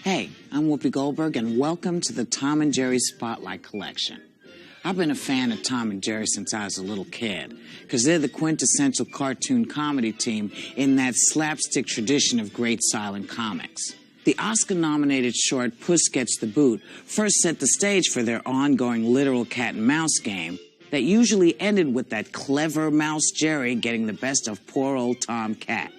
Hey, I'm Whoopi Goldberg, and welcome to the Tom and Jerry Spotlight Collection. I've been a fan of Tom and Jerry since I was a little kid, because they're the quintessential cartoon comedy team in that slapstick tradition of great silent comics. The Oscar-nominated short Puss Gets the Boot first set the stage for their ongoing literal cat-and-mouse game that usually ended with that clever mouse Jerry getting the best of poor old Tom Cat.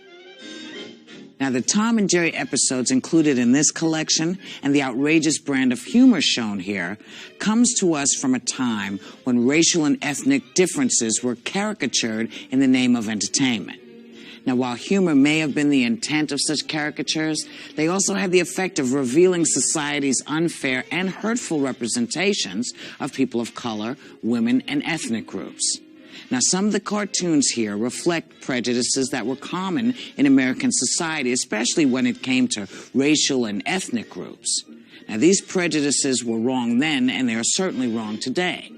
Now, the Tom and Jerry episodes included in this collection and the outrageous brand of humor shown here comes to us from a time when racial and ethnic differences were caricatured in the name of entertainment. Now, while humor may have been the intent of such caricatures, they also had the effect of revealing society's unfair and hurtful representations of people of color, women, and ethnic groups. Now, some of the cartoons here reflect prejudices that were common in American society, especially when it came to racial and ethnic groups. Now, these prejudices were wrong then, and they are certainly wrong today.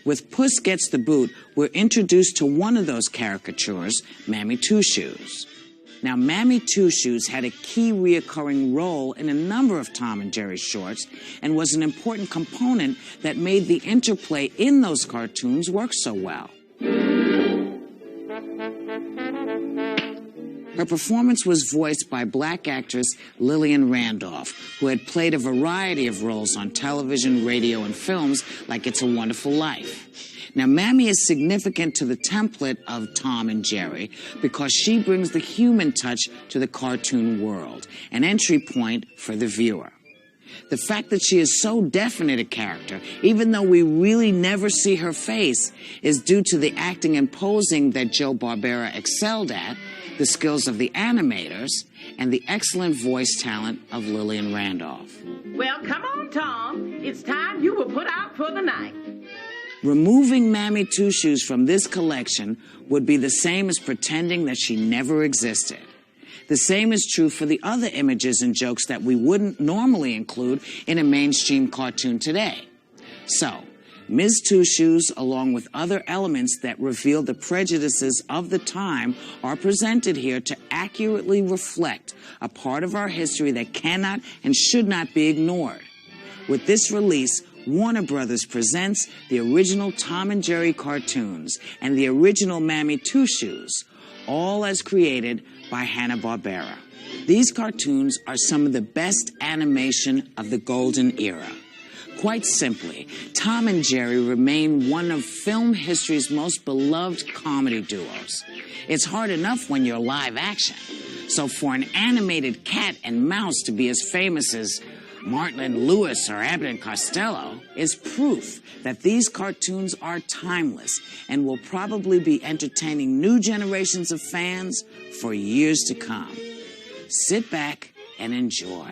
With Puss Gets the Boot, we're introduced to one of those caricatures, Mammy Two Shoes. Now, Mammy Two Shoes had a key reoccurring role in a number of Tom and Jerry shorts and was an important component that made the interplay in those cartoons work so well. Her performance was voiced by black actress Lillian Randolph, who had played a variety of roles on television, radio, and films like It's a Wonderful Life. Now, Mammy is significant to the template of Tom and Jerry because she brings the human touch to the cartoon world, an entry point for the viewer. The fact that she is so definite a character, even though we really never see her face, is due to the acting and posing that Joe Barbera excelled at, the skills of the animators, and the excellent voice talent of Lillian Randolph. Well, come on, Tom. It's time you were put out for the night. Removing Mammy Two Shoes from this collection would be the same as pretending that she never existed. The same is true for the other images and jokes that we wouldn't normally include in a mainstream cartoon today. So, Ms. Two Shoes, along with other elements that reveal the prejudices of the time, are presented here to accurately reflect a part of our history that cannot and should not be ignored. With this release, Warner Brothers presents the original Tom and Jerry cartoons and the original Mammy Two Shoes, all as created by Hanna-Barbera. These cartoons are some of the best animation of the golden era. Quite simply, Tom and Jerry remain one of film history's most beloved comedy duos. It's hard enough when you're live action. So for an animated cat and mouse to be as famous as Martin and Lewis or Abbott and Costello is proof that these cartoons are timeless and will probably be entertaining new generations of fans for years to come. Sit back and enjoy.